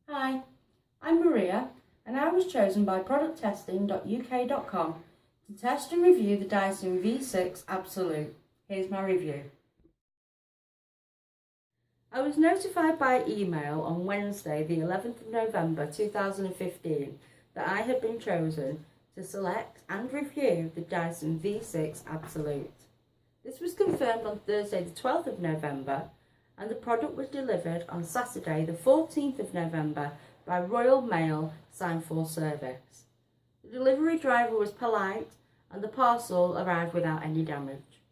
Hi, I'm Maria and I was chosen by producttesting.uk.com to test and review the Dyson V6 Absolute. Here's my review. I was notified by email on Wednesday the 11th of November 2015 that I had been chosen to select and review the Dyson V6 Absolute. This was confirmed on Thursday the 12th of November and the product was delivered on Saturday the 14th of November by Royal Mail signed for service. The delivery driver was polite and the parcel arrived without any damage.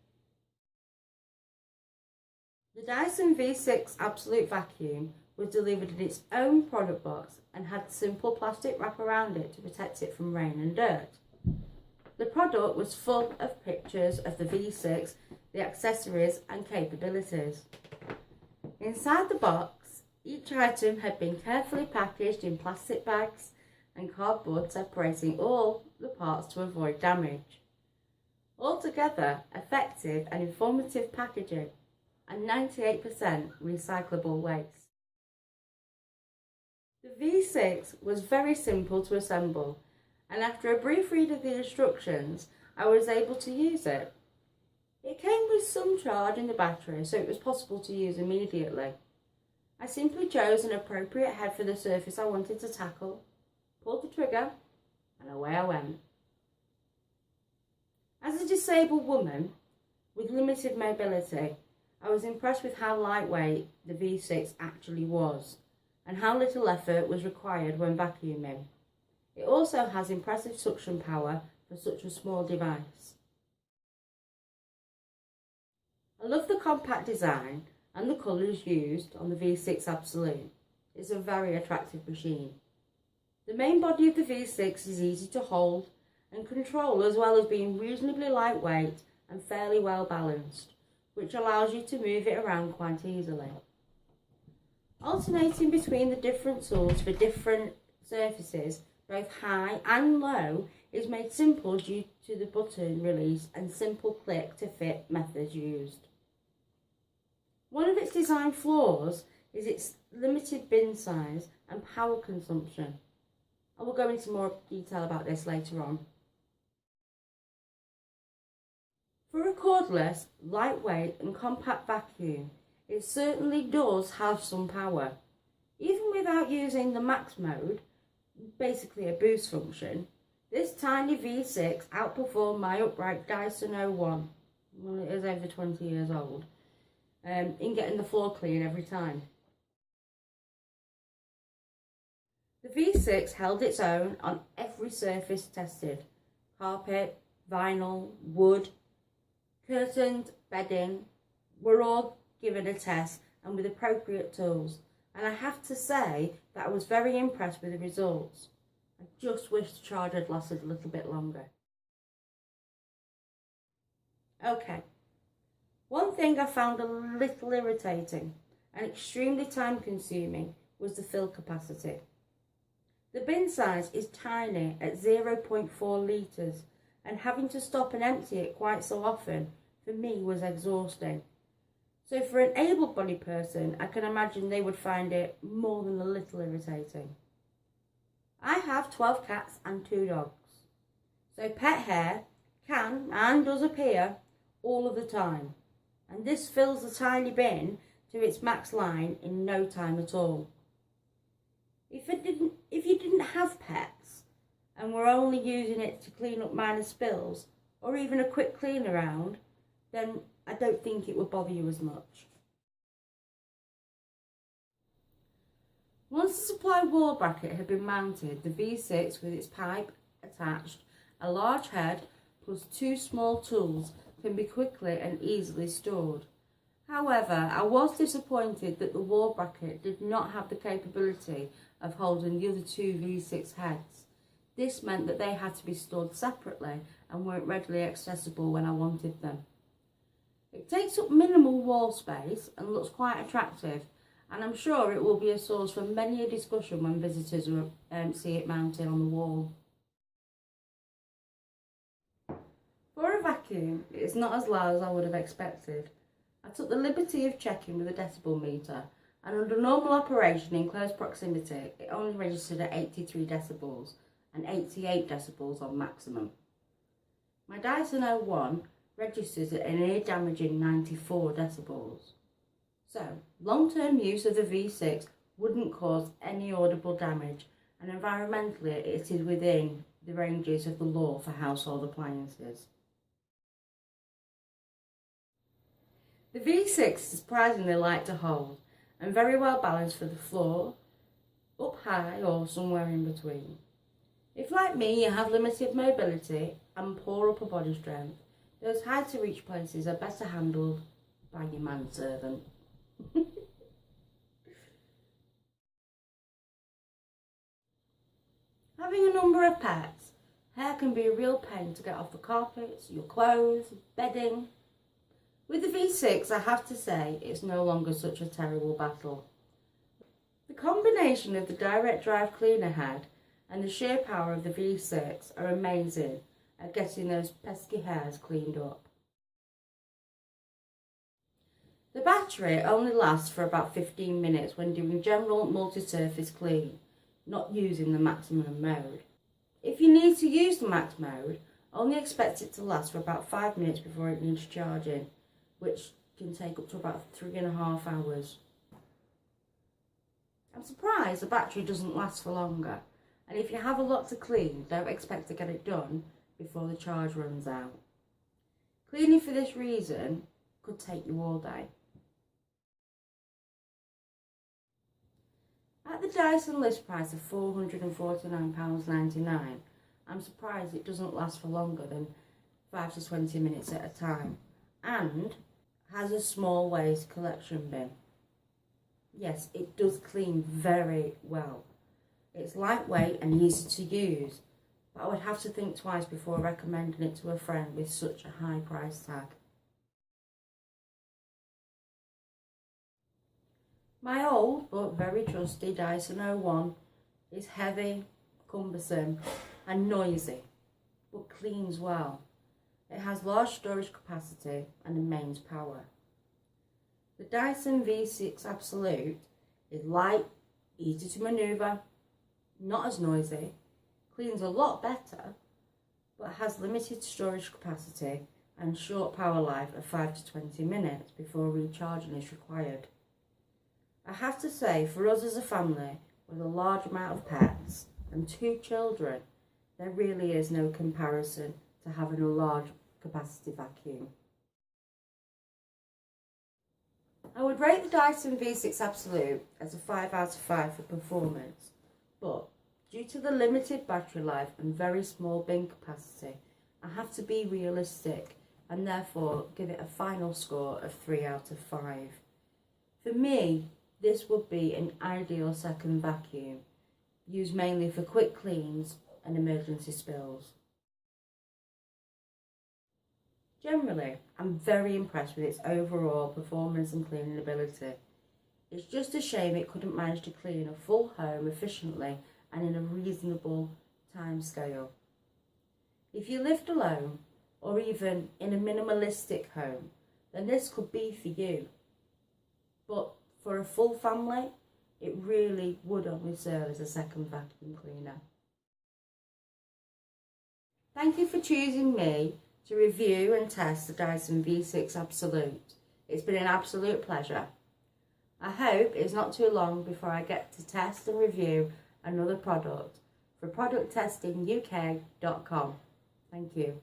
The Dyson V6 Absolute Vacuum was delivered in its own product box and had simple plastic wrap around it to protect it from rain and dirt. The product was full of pictures of the V6, the accessories and capabilities. Inside the box, each item had been carefully packaged in plastic bags and cardboard separating all the parts to avoid damage. Altogether, effective and informative packaging and 98% recyclable waste. The V6 was very simple to assemble, and after a brief read of the instructions, I was able to use it. It came with some charge in the battery, so it was possible to use immediately. I simply chose an appropriate head for the surface I wanted to tackle, pulled the trigger, and away I went. As a disabled woman with limited mobility, I was impressed with how lightweight the V6 actually was, and how little effort was required when vacuuming. It also has impressive suction power for such a small device. I love the compact design and the colours used on the V6 Absolute. It's a very attractive machine. The main body of the V6 is easy to hold and control, as well as being reasonably lightweight and fairly well balanced, which allows you to move it around quite easily. Alternating between the different tools for different surfaces, both high and low, is made simple due to the button release and simple click to fit methods used. One of its design flaws is its limited bin size and power consumption. I will go into more detail about this later on. For a cordless, lightweight and compact vacuum, it certainly does have some power. Even without using the max mode, basically a boost function, this tiny V6 outperformed my upright Dyson 01, well, it is over 20 years old, in getting the floor clean every time. The V6 held its own on every surface tested: carpet, vinyl, wood, curtains, bedding were all given a test and with appropriate tools, and I have to say that I was very impressed with the results. I just wish the charge had lasted a little bit longer. Okay, one thing I found a little irritating and extremely time consuming was the fill capacity. The bin size is tiny at 0.4 litres, and having to stop and empty it quite so often for me was exhausting. So for an able-bodied person, I can imagine they would find it more than a little irritating. I have 12 cats and 2 dogs, so pet hair can and does appear all of the time, and this fills the tiny bin to its max line in no time at all. If you didn't have pets and were only using it to clean up minor spills or even a quick clean around, then I don't think it would bother you as much. Once the supply wall bracket had been mounted, the V6 with its pipe attached, a large head plus 2 small tools can be quickly and easily stored. However, I was disappointed that the wall bracket did not have the capability of holding the other 2 V6 heads. This meant that they had to be stored separately and weren't readily accessible when I wanted them. It takes up minimal wall space and looks quite attractive, and I'm sure it will be a source for many a discussion when visitors see it mounted on the wall. For a vacuum, it's not as loud as I would have expected. I took the liberty of checking with a decibel meter, and under normal operation in close proximity it only registered at 83 decibels and 88 decibels on maximum. My Dyson 01 registers at an ear-damaging 94 decibels. So, long-term use of the V6 wouldn't cause any audible damage, and environmentally it is within the ranges of the law for household appliances. The V6 is surprisingly light to hold and very well balanced for the floor, up high or somewhere in between. If, like me, you have limited mobility and poor upper body strength, those hard to reach places are better handled by your manservant. Having a number of pets, hair can be a real pain to get off the carpets, your clothes, bedding. With the V6, I have to say, it's no longer such a terrible battle. The combination of the direct drive cleaner head and the sheer power of the V6 are amazing at getting those pesky hairs cleaned up. The battery only lasts for about 15 minutes when doing general multi-surface clean, not using the maximum mode. If you need to use the max mode, only expect it to last for about 5 minutes before it needs charging, which can take up to about 3.5 hours. I'm surprised the battery doesn't last for longer, and if you have a lot to clean, don't expect to get it done before the charge runs out. Cleaning for this reason could take you all day. At the Dyson list price of £449.99, I'm surprised it doesn't last for longer than 5 to 20 minutes at a time, and has a small waste collection bin. Yes, it does clean very well. It's lightweight and easy to use, but I would have to think twice before recommending it to a friend with such a high price tag. My old but very trusty Dyson 01 is heavy, cumbersome and noisy, but cleans well. It has large storage capacity and a mains power. The Dyson V6 Absolute is light, easy to manoeuvre, not as noisy, cleans a lot better, but has limited storage capacity and short power life of 5 to 20 minutes before recharging is required. I have to say, for us as a family with a large amount of pets and 2 children, there really is no comparison to having a large capacity vacuum. I would rate the Dyson V6 Absolute as a 5 out of 5 for performance, but due to the limited battery life and very small bin capacity, I have to be realistic and therefore give it a final score of 3 out of 5. For me, this would be an ideal second vacuum, used mainly for quick cleans and emergency spills. Generally, I'm very impressed with its overall performance and cleaning ability. It's just a shame it couldn't manage to clean a full home efficiently and in a reasonable time scale. If you lived alone, or even in a minimalistic home, then this could be for you. But for a full family, it really would only serve as a second vacuum cleaner. Thank you for choosing me to review and test the Dyson V6 Absolute. It's been an absolute pleasure. I hope it's not too long before I get to test and review another product for producttestinguk.com. Thank you.